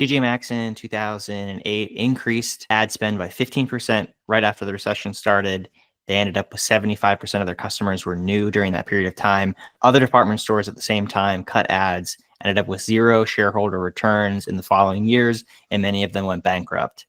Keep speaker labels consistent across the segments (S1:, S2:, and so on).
S1: TJ Maxx in 2008 increased ad spend by 15% right after the recession started. They ended up with 75% of their customers were new during that period of time. Other department stores at the same time cut ads, ended up with zero shareholder returns in the following years, and many of them went bankrupt.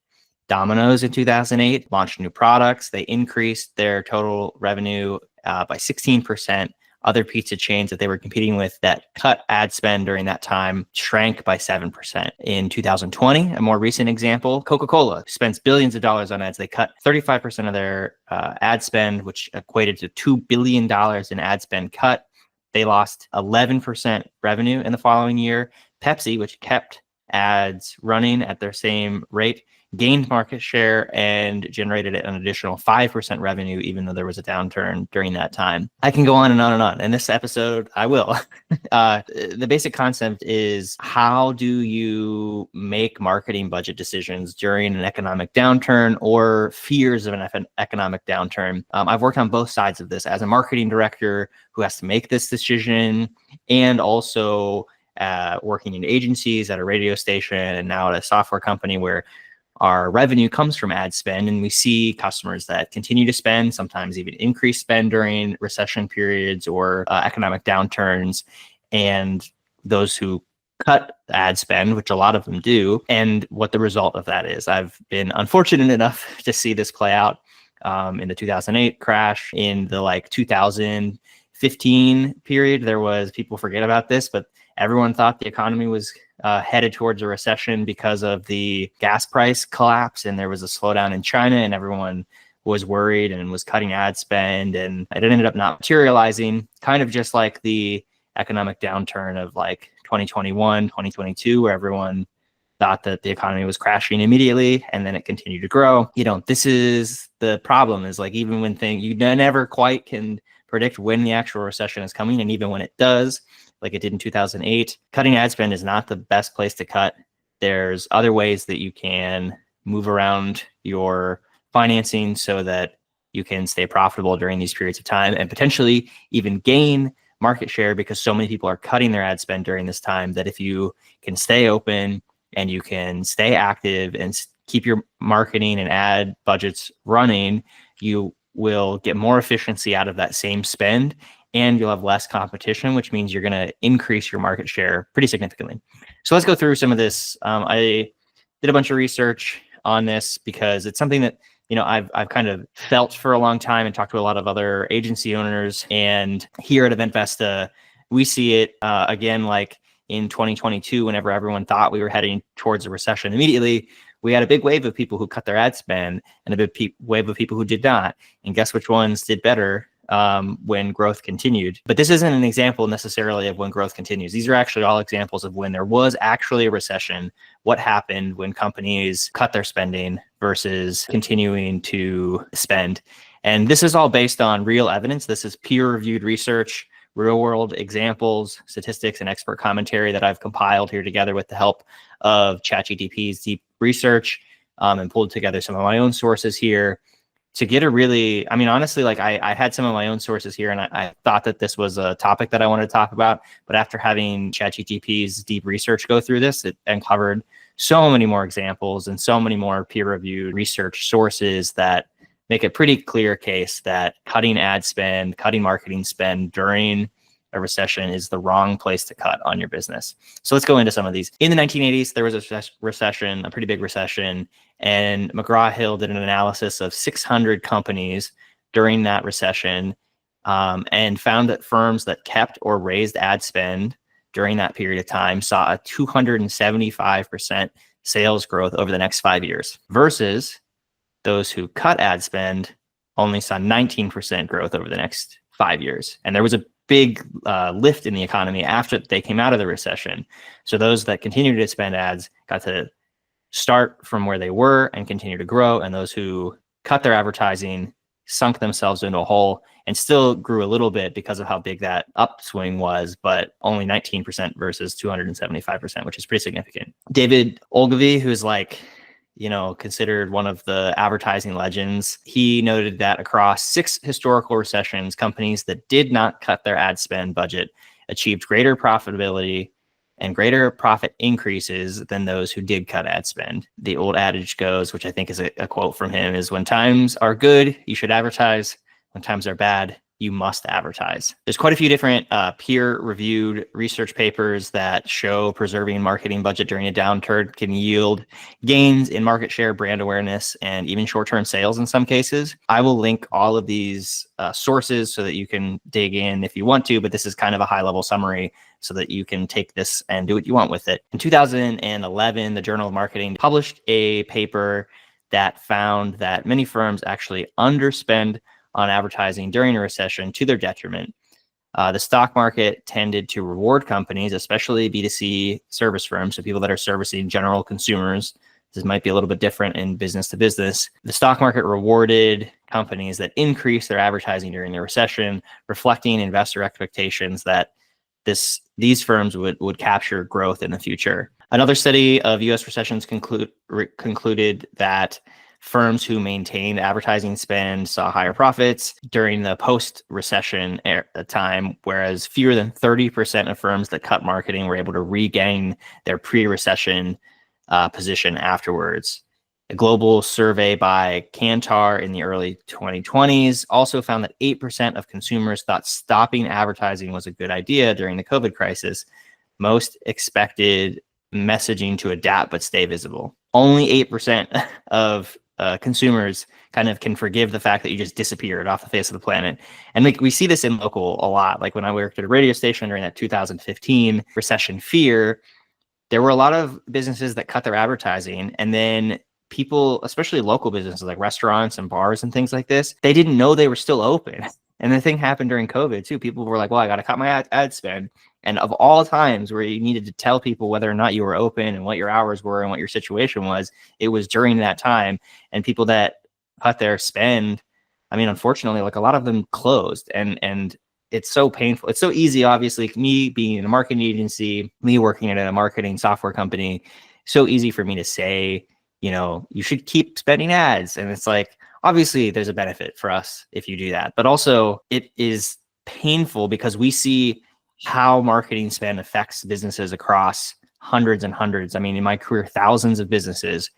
S1: Domino's in 2008 launched new products. They increased their total revenue by 16%. Other pizza chains that they were competing with that cut ad spend during that time shrank by 7%. In 2020, a more recent example, Coca-Cola spends billions of dollars on ads. They cut 35% of their ad spend, which equated to $2 billion in ad spend cut. They lost 11% revenue in the following year. Pepsi, which kept ads running at their same rate, gained market share and generated an additional 5% revenue, even though there was a downturn during that time. I can go on and on and on. In this episode, I will. The basic concept is, how do you make marketing budget decisions during an economic downturn or fears of an economic downturn? I've worked on both sides of this as a marketing director who has to make this decision, and also working in agencies, at a radio station, and now at a software company where our revenue comes from ad spend, and we see customers that continue to spend, sometimes even increase spend during recession periods or economic downturns, and those who cut ad spend, which a lot of them do, and what the result of that is. I've been unfortunate enough to see this play out in the 2008 crash. In the 2015 period, there was, people forget about this, but everyone thought the economy was headed towards a recession because of the gas price collapse, and there was a slowdown in China, and everyone was worried and was cutting ad spend, and it ended up not materializing, kind of just like the economic downturn of 2021, 2022, where everyone thought that the economy was crashing immediately, and then it continued to grow. This is the problem, is even when you never quite can predict when the actual recession is coming, and even when it does, like it did in 2008, cutting ad spend is not the best place to cut. There's other ways that you can move around your financing so that you can stay profitable during these periods of time, and potentially even gain market share, because so many people are cutting their ad spend during this time, that if you can stay open and you can stay active and keep your marketing and ad budgets running, you will get more efficiency out of that same spend, and you'll have less competition, which means you're going to increase your market share pretty significantly. So let's go through some of this. I did a bunch of research on this because it's something that I've kind of felt for a long time, and talked to a lot of other agency owners. And here at Event Vesta, we see it again, like in 2022, whenever everyone thought we were heading towards a recession immediately, we had a big wave of people who cut their ad spend, and a big wave of people who did not. And guess which ones did better when growth continued? But this isn't an example necessarily of when growth continues. These are actually all examples of when there was actually a recession, what happened when companies cut their spending versus continuing to spend. And this is all based on real evidence. This is peer-reviewed research, real-world examples, statistics, and expert commentary that I've compiled here together with the help of ChatGPT's deep research, and pulled together some of my own sources here to get a really, honestly, I had some of my own sources here, and I thought that this was a topic that I wanted to talk about. But after having ChatGPT's deep research go through this, it uncovered so many more examples and so many more peer-reviewed research sources that make a pretty clear case that cutting ad spend, cutting marketing spend during a recession is the wrong place to cut on your business. So let's go into some of these. In the 1980s, there was a recession, a pretty big recession, and McGraw-Hill did an analysis of 600 companies during that recession, and found that firms that kept or raised ad spend during that period of time saw a 275% sales growth over the next 5 years, versus those who cut ad spend only saw 19% growth over the next 5 years. And there was a big lift in the economy after they came out of the recession. So those that continued to spend ads got to start from where they were and continue to grow. And those who cut their advertising sunk themselves into a hole and still grew a little bit because of how big that upswing was, but only 19% versus 275%, which is pretty significant. David Ogilvy, who's considered one of the advertising legends, he noted that across 6 historical recessions, companies that did not cut their ad spend budget achieved greater profitability and greater profit increases than those who did cut ad spend. The old adage goes, which I think is a quote from him, is when times are good, you should advertise. When times are bad, you must advertise. There's quite a few different peer-reviewed research papers that show preserving marketing budget during a downturn can yield gains in market share, brand awareness, and even short-term sales in some cases. I will link all of these sources so that you can dig in if you want to, but this is kind of a high-level summary so that you can take this and do what you want with it. In 2011, the Journal of Marketing published a paper that found that many firms actually underspend on advertising during a recession to their detriment. The stock market tended to reward companies, especially B2C service firms, so people that are servicing general consumers. This might be a little bit different in business to business. The stock market rewarded companies that increased their advertising during the recession, reflecting investor expectations that these firms would capture growth in the future. Another study of U.S. recessions concluded that firms who maintained advertising spend saw higher profits during the post-recession time, whereas fewer than 30% of firms that cut marketing were able to regain their pre-recession position afterwards. A global survey by Kantar in the early 2020s also found that 8% of consumers thought stopping advertising was a good idea during the COVID crisis. Most expected messaging to adapt but stay visible. Only 8% of consumers kind of can forgive the fact that you just disappeared off the face of the planet. And like we see this in local a lot. Like when I worked at a radio station during that 2015 recession fear, there were a lot of businesses that cut their advertising, and then people, especially local businesses like restaurants and bars and things like this, they didn't know they were still open. And the thing happened during COVID too. People were like, well, I got to cut my ad spend. And of all times where you needed to tell people whether or not you were open and what your hours were and what your situation was, it was during that time. And people that cut their spend, I mean, unfortunately, like a lot of them closed, and it's so painful. It's so easy, obviously, me being in a marketing agency, me working at a marketing software company, so easy for me to say, you should keep spending ads. And it's like, obviously there's a benefit for us if you do that, but also it is painful because we see how marketing spend affects businesses across hundreds and hundreds. I mean, in my career, thousands of businesses,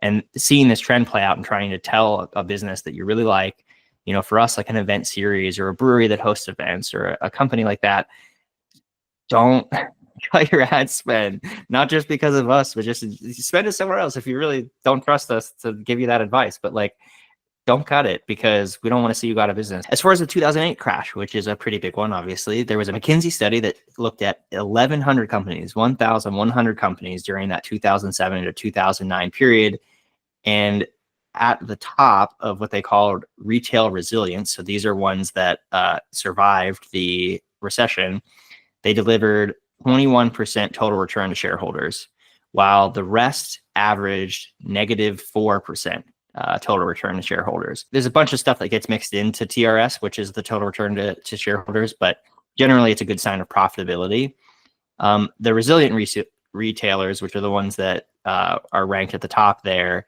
S1: and seeing this trend play out and trying to tell a business that you really like, for us, like an event series or a brewery that hosts events or a company like that, don't cut your ad spend, not just because of us, but just spend it somewhere else if you really don't trust us to give you that advice. But like, don't cut it because we don't want to see you go out of business. As far as the 2008 crash, which is a pretty big one, obviously, there was a McKinsey study that looked at 1,100 companies, 1,100 companies during that 2007 to 2009 period. And at the top of what they called retail resilience, so these are ones that survived the recession, they delivered 21% total return to shareholders, while the rest averaged negative 4%. Total return to shareholders. There's a bunch of stuff that gets mixed into TRS, which is the total return to shareholders, but generally it's a good sign of profitability. The resilient retailers, which are the ones that are ranked at the top there,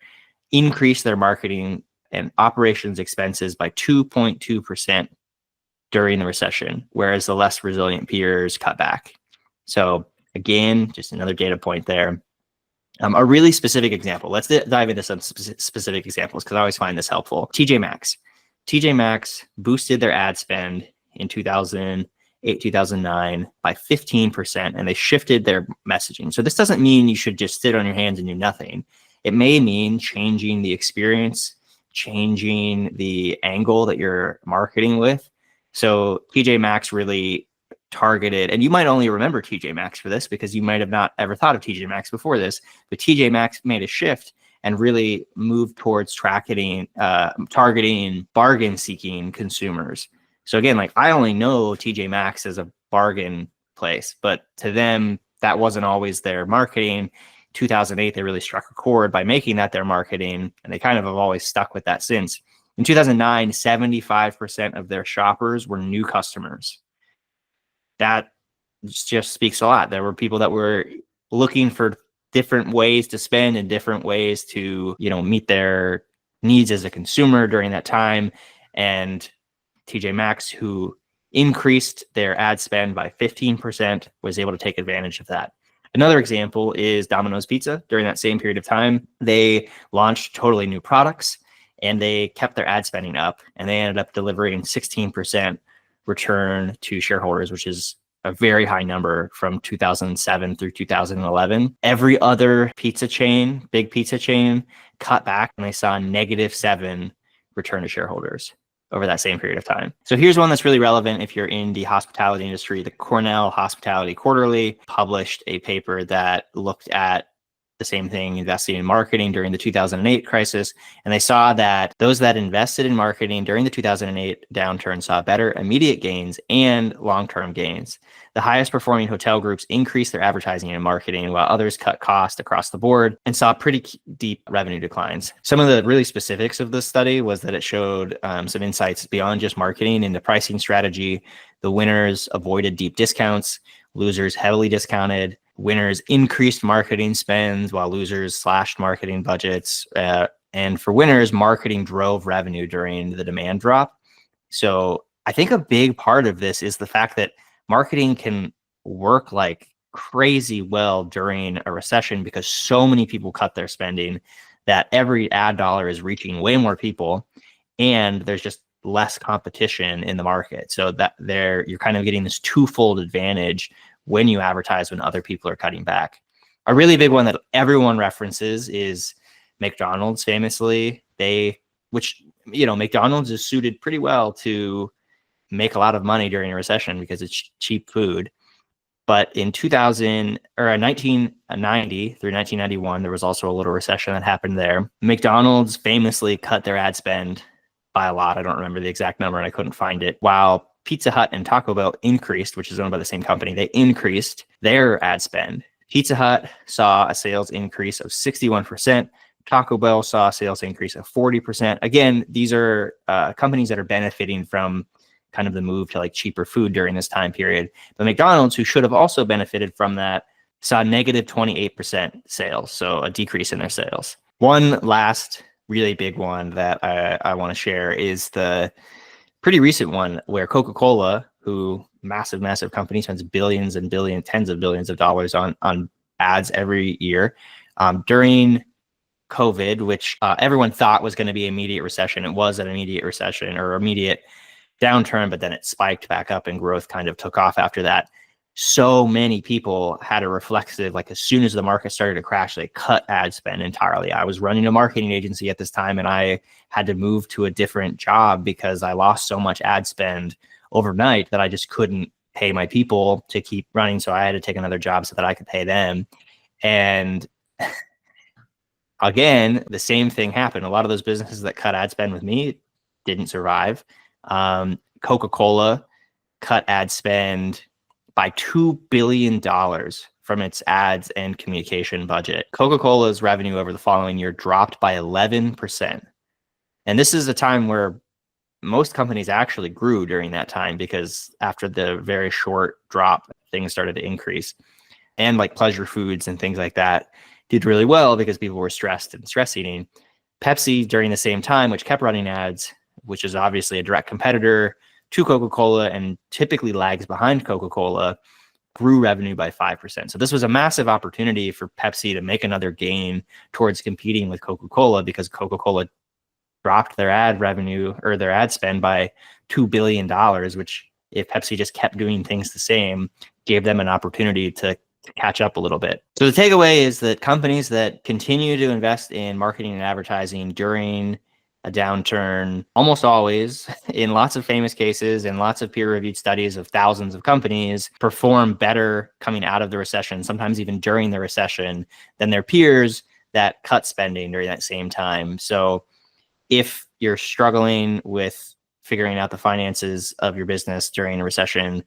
S1: increased their marketing and operations expenses by 2.2% during the recession, whereas the less resilient peers cut back. So again, just another data point there. A really specific example. Let's dive into some specific examples because I always find this helpful. TJ Maxx. TJ Maxx boosted their ad spend in 2008, 2009 by 15%, and they shifted their messaging. So this doesn't mean you should just sit on your hands and do nothing. It may mean changing the experience, changing the angle that you're marketing with. So TJ Maxx really targeted, and you might only remember TJ Maxx for this because you might have not ever thought of TJ Maxx before this, but TJ Maxx made a shift and really moved towards targeting bargain seeking consumers. So again, like I only know TJ Maxx as a bargain place, but to them, that wasn't always their marketing. 2008, they really struck a chord by making that their marketing, and they kind of have always stuck with that since. In 2009, 75% of their shoppers were new customers. That just speaks a lot. There were people that were looking for different ways to spend and different ways to, meet their needs as a consumer during that time. And TJ Maxx, who increased their ad spend by 15%, was able to take advantage of that. Another example is Domino's Pizza. During that same period of time, they launched totally new products and they kept their ad spending up, and they ended up delivering 16% return to shareholders, which is a very high number from 2007 through 2011. Every other pizza chain, big pizza chain, cut back and they saw -7 return to shareholders over that same period of time. So here's one that's really relevant if you're in the hospitality industry. The Cornell Hospitality Quarterly published a paper that looked at the same thing, investing in marketing during the 2008 crisis. And they saw that those that invested in marketing during the 2008 downturn saw better immediate gains and long-term gains. The highest performing hotel groups increased their advertising and marketing, while others cut costs across the board and saw pretty deep revenue declines. Some of the really specifics of this study was that it showed some insights beyond just marketing into pricing strategy. The winners avoided deep discounts, losers heavily discounted, winners increased marketing spends while losers slashed marketing budgets. And for winners, marketing drove revenue during the demand drop. So I think a big part of this is the fact that marketing can work like crazy well during a recession because so many people cut their spending that every ad dollar is reaching way more people and there's just less competition in the market. So that you're kind of getting this twofold advantage when you advertise when other people are cutting back. A really big one that everyone references is McDonald's. Famously, McDonald's is suited pretty well to make a lot of money during a recession because it's cheap food. But in 1990 through 1991, there was also a little recession that happened there. McDonald's famously cut their ad spend by a lot. I don't remember the exact number and I couldn't find it. While Pizza Hut and Taco Bell increased, which is owned by the same company, they increased their ad spend. Pizza Hut saw a sales increase of 61%. Taco Bell saw a sales increase of 40%. Again, these are companies that are benefiting from kind of the move to like cheaper food during this time period. But McDonald's, who should have also benefited from that, saw -28% sales, so a decrease in their sales. One last really big one that I want to share is the pretty recent one where Coca-Cola, who massive company, spends billions and billions, tens of billions of dollars on ads every year. During COVID, which everyone thought was going to be immediate recession. It was an immediate recession or immediate downturn, but then it spiked back up and growth kind of took off after that. So many people had a reflexive, like as soon as the market started to crash, they cut ad spend entirely. I was running a marketing agency at this time and I had to move to a different job because I lost so much ad spend overnight that I just couldn't pay my people to keep running. So I had to take another job so that I could pay them. And again, the same thing happened. A lot of those businesses that cut ad spend with me didn't survive. Coca-Cola cut ad spend by $2 billion from its ads and communication budget. Coca-Cola's revenue over the following year dropped by 11%. And this is a time where most companies actually grew during that time because after the very short drop, things started to increase. And like pleasure foods and things like that did really well because people were stressed and stress eating. Pepsi, during the same time, which kept running ads, which is obviously a direct competitor to Coca-Cola and typically lags behind Coca-Cola, grew revenue by 5%. So this was a massive opportunity for Pepsi to make another gain towards competing with Coca-Cola because Coca-Cola dropped their ad revenue or their ad spend by $2 billion, which if Pepsi just kept doing things the same, gave them an opportunity to catch up a little bit. So the takeaway is that companies that continue to invest in marketing and advertising during a downturn, almost always, in lots of famous cases and lots of peer-reviewed studies of thousands of companies, perform better coming out of the recession, sometimes even during the recession, than their peers that cut spending during that same time. So if you're struggling with figuring out the finances of your business during a recession,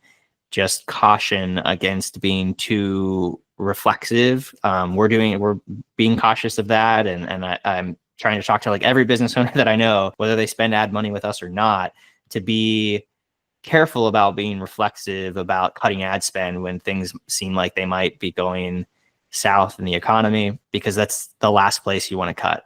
S1: just caution against being too reflexive. We're being cautious of that, and I'm trying to talk to like every business owner that I know, whether they spend ad money with us or not, to be careful about being reflexive about cutting ad spend when things seem like they might be going south in the economy, because that's the last place you want to cut.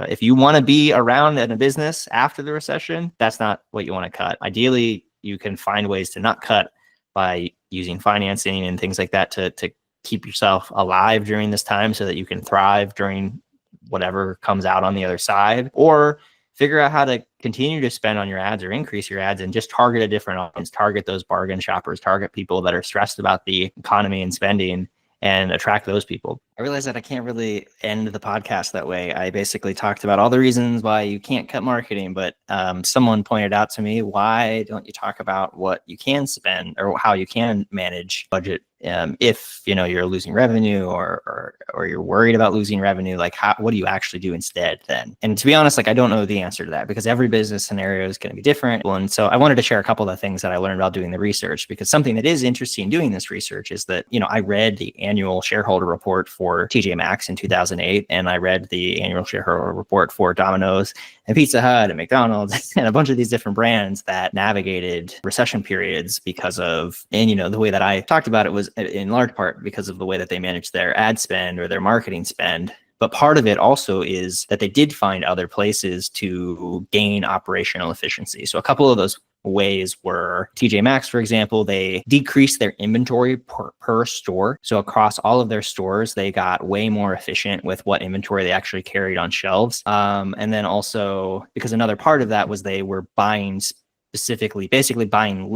S1: If you want to be around in a business after the recession, that's not what you want to cut. Ideally, you can find ways to not cut by using financing and things like that to keep yourself alive during this time so that you can thrive during whatever comes out on the other side, or figure out how to continue to spend on your ads or increase your ads and just target a different audience, target those bargain shoppers, target people that are stressed about the economy and spending, and attract those people. I realized that I can't really end the podcast that way. I basically talked about all the reasons why you can't cut marketing, but someone pointed out to me, why don't you talk about what you can spend or how you can manage budget if you're losing revenue or you're worried about losing revenue? Like, what do you actually do instead then? And to be honest, like, I don't know the answer to that because every business scenario is going to be different. And so I wanted to share a couple of the things that I learned while doing the research, because something that is interesting doing this research is that, I read the annual shareholder report for TJ Maxx in 2008, and I read the annual shareholder report for Domino's and Pizza Hut and McDonald's and a bunch of these different brands that navigated recession periods because of, and the way that I talked about it was in large part because of the way that they managed their ad spend or their marketing spend. But part of it also is that they did find other places to gain operational efficiency. So a couple of those ways were TJ Maxx, for example, they decreased their inventory per store. So across all of their stores, they got way more efficient with what inventory they actually carried on shelves. And then also, because another part of that was they were buying basically buying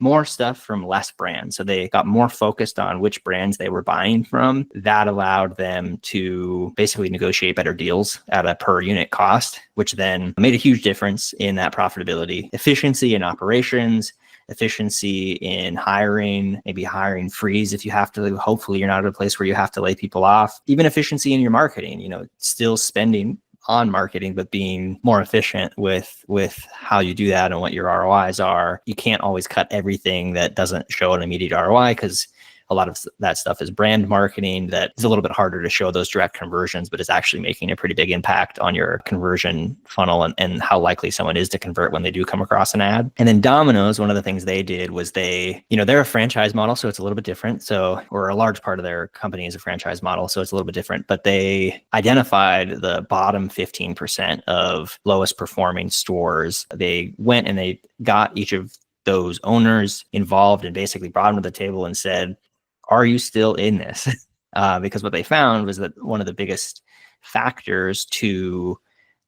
S1: more stuff from less brands. So they got more focused on which brands they were buying from. That allowed them to basically negotiate better deals at a per unit cost, which then made a huge difference in that profitability. Efficiency in operations, efficiency in hiring, maybe hiring freeze if you have to. Hopefully you're not at a place where you have to lay people off. Even efficiency in your marketing, still spending on marketing, but being more efficient with how you do that and what your ROIs are. You can't always cut everything that doesn't show an immediate ROI, because a lot of that stuff is brand marketing that is a little bit harder to show those direct conversions, but is actually making a pretty big impact on your conversion funnel and how likely someone is to convert when they do come across an ad. And then Domino's, one of the things they did was they're a franchise model, so it's a little bit different. So, or a large part of their company is a franchise model, so it's a little bit different, but they identified the bottom 15% of lowest performing stores. They went and they got each of those owners involved and basically brought them to the table and said, are you still in this? Because what they found was that one of the biggest factors to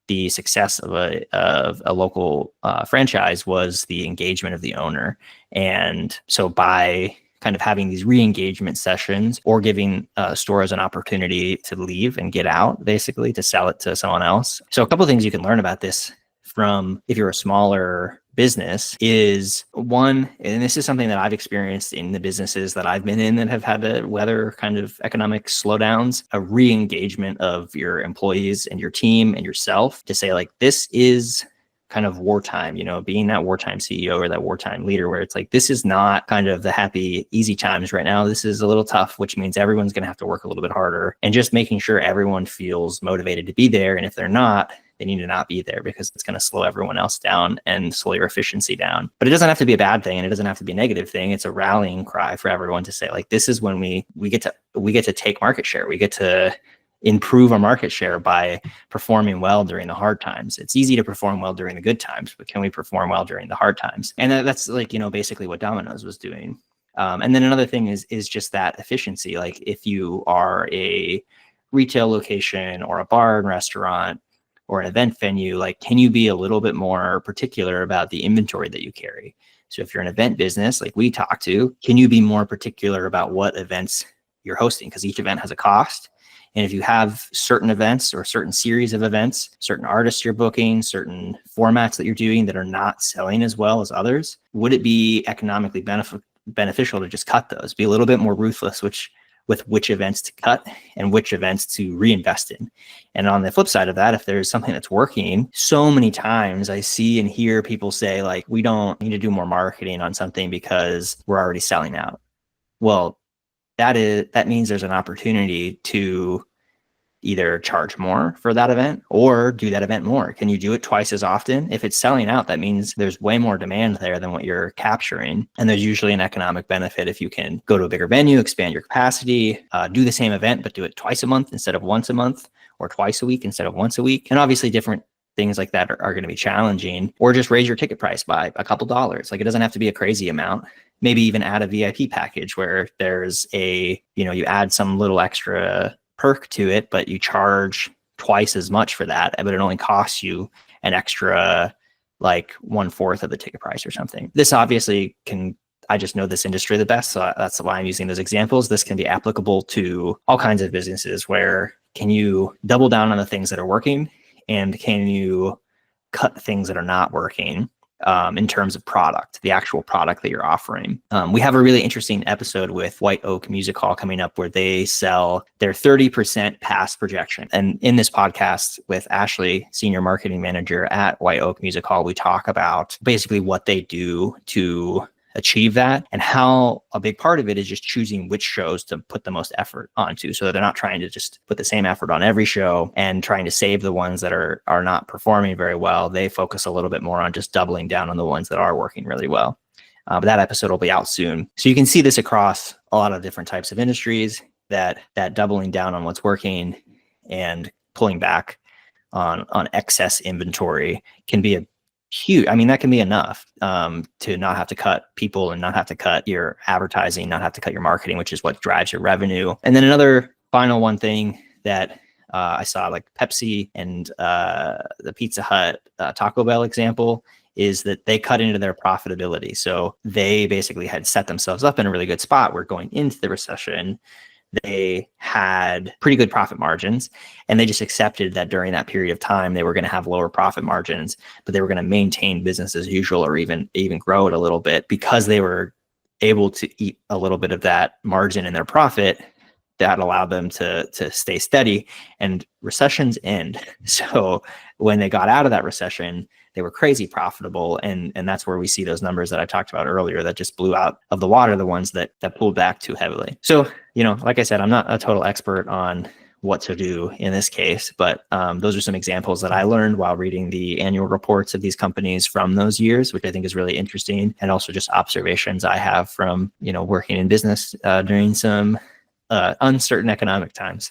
S1: the success of a local franchise was the engagement of the owner. And so by kind of having these re-engagement sessions or giving stores an opportunity to leave and get out, basically to sell it to someone else. So a couple of things you can learn about this from if you're a smaller business is one, and this is something that I've experienced in the businesses that I've been in that have had to weather kind of economic slowdowns, a re-engagement of your employees and your team and yourself to say, like, this is kind of wartime, being that wartime CEO or that wartime leader, where it's like, this is not kind of the happy, easy times right now. This is a little tough, which means everyone's going to have to work a little bit harder, and just making sure everyone feels motivated to be there. And if they're not, they need to not be there, because it's going to slow everyone else down and slow your efficiency down. But it doesn't have to be a bad thing, and it doesn't have to be a negative thing. It's a rallying cry for everyone to say, like, this is when we get to take market share. We get to improve our market share by performing well during the hard times. It's easy to perform well during the good times, but can we perform well during the hard times? And that's like, basically what Domino's was doing. And then another thing is just that efficiency. Like, if you are a retail location or a bar and restaurant or an event venue, like, can you be a little bit more particular about the inventory that you carry? So if you're an event business, like we talk to, can you be more particular about what events you're hosting? Because each event has a cost. And if you have certain events or certain series of events, certain artists you're booking, certain formats that you're doing that are not selling as well as others, would it be economically beneficial to just cut those? Be a little bit more ruthless with which events to cut and which events to reinvest in. And on the flip side of that, if there's something that's working, so many times I see and hear people say, like, we don't need to do more marketing on something because we're already selling out. Well, that means there's an opportunity to either charge more for that event or do that event more. Can you do it twice as often? If it's selling out, that means there's way more demand there than what you're capturing. And there's usually an economic benefit if you can go to a bigger venue, expand your capacity, do the same event, but do it twice a month instead of once a month, or twice a week instead of once a week. And obviously different things like that are going to be challenging, or just raise your ticket price by a couple dollars. Like, it doesn't have to be a crazy amount. Maybe even add a VIP package where there's you add some little extra perk to it, but you charge twice as much for that, but it only costs you an extra like 1/4 of the ticket price or something. This obviously I just know this industry the best, so that's why I'm using those examples. This can be applicable to all kinds of businesses. Where can you double down on the things that are working, and can you cut things that are not working in terms of product, the actual product that you're offering. We have a really interesting episode with White Oak Music Hall coming up where they sell their 30% past projection. And in this podcast with Ashley, senior marketing manager at White Oak Music Hall, we talk about basically what they do to achieve that, and how a big part of it is just choosing which shows to put the most effort onto, so that they're not trying to just put the same effort on every show and trying to save the ones that are not performing very well. They focus a little bit more on just doubling down on the ones that are working really well. But that episode will be out soon. So you can see this across a lot of different types of industries, that doubling down on what's working and pulling back on excess inventory can be a huge. I mean, that can be enough to not have to cut people and not have to cut your advertising, not have to cut your marketing, which is what drives your revenue. And then another final one thing that I saw, like Pepsi and the Pizza Hut Taco Bell example, is that they cut into their profitability. So they basically had set themselves up in a really good spot where going into the recession, they had pretty good profit margins, and they just accepted that during that period of time they were going to have lower profit margins, but they were going to maintain business as usual, or even grow it a little bit, because they were able to eat a little bit of that margin in their profit. That allowed them to stay steady, and recessions end. So when they got out of that recession, they were crazy profitable. And that's where we see those numbers that I talked about earlier that just blew out of the water, the ones that pulled back too heavily. So, like I said, I'm not a total expert on what to do in this case, but those are some examples that I learned while reading the annual reports of these companies from those years, which I think is really interesting. And also just observations I have from, working in business during some uncertain economic times.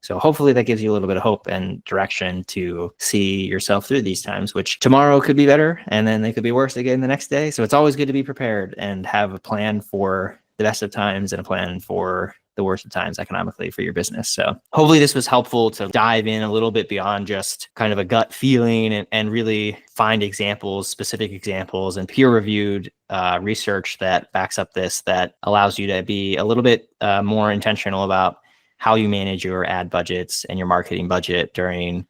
S1: So hopefully that gives you a little bit of hope and direction to see yourself through these times, which tomorrow could be better, and then they could be worse again the next day. So it's always good to be prepared and have a plan for the best of times and a plan for the worst of times economically for your business. So hopefully this was helpful to dive in a little bit beyond just kind of a gut feeling, and really find examples, specific examples, and peer-reviewed research that backs up this, that allows you to be a little bit more intentional about how you manage your ad budgets and your marketing budget during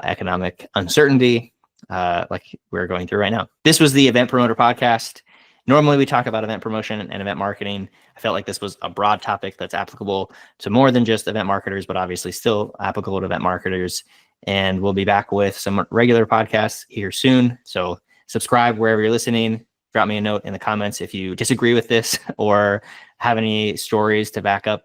S1: economic uncertainty like we're going through right now. This was the Event Promoter Podcast. Normally we talk about event promotion and event marketing. I felt like this was a broad topic that's applicable to more than just event marketers, but obviously still applicable to event marketers. And we'll be back with some regular podcasts here soon. So subscribe wherever you're listening. Drop me a note in the comments if you disagree with this or have any stories to back up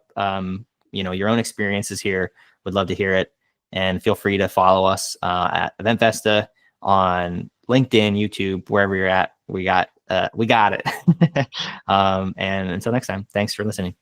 S1: your own experiences here. Would love to hear it. And feel free to follow us at Event Vesta on LinkedIn, YouTube, wherever you're at. We got it. And until next time, thanks for listening.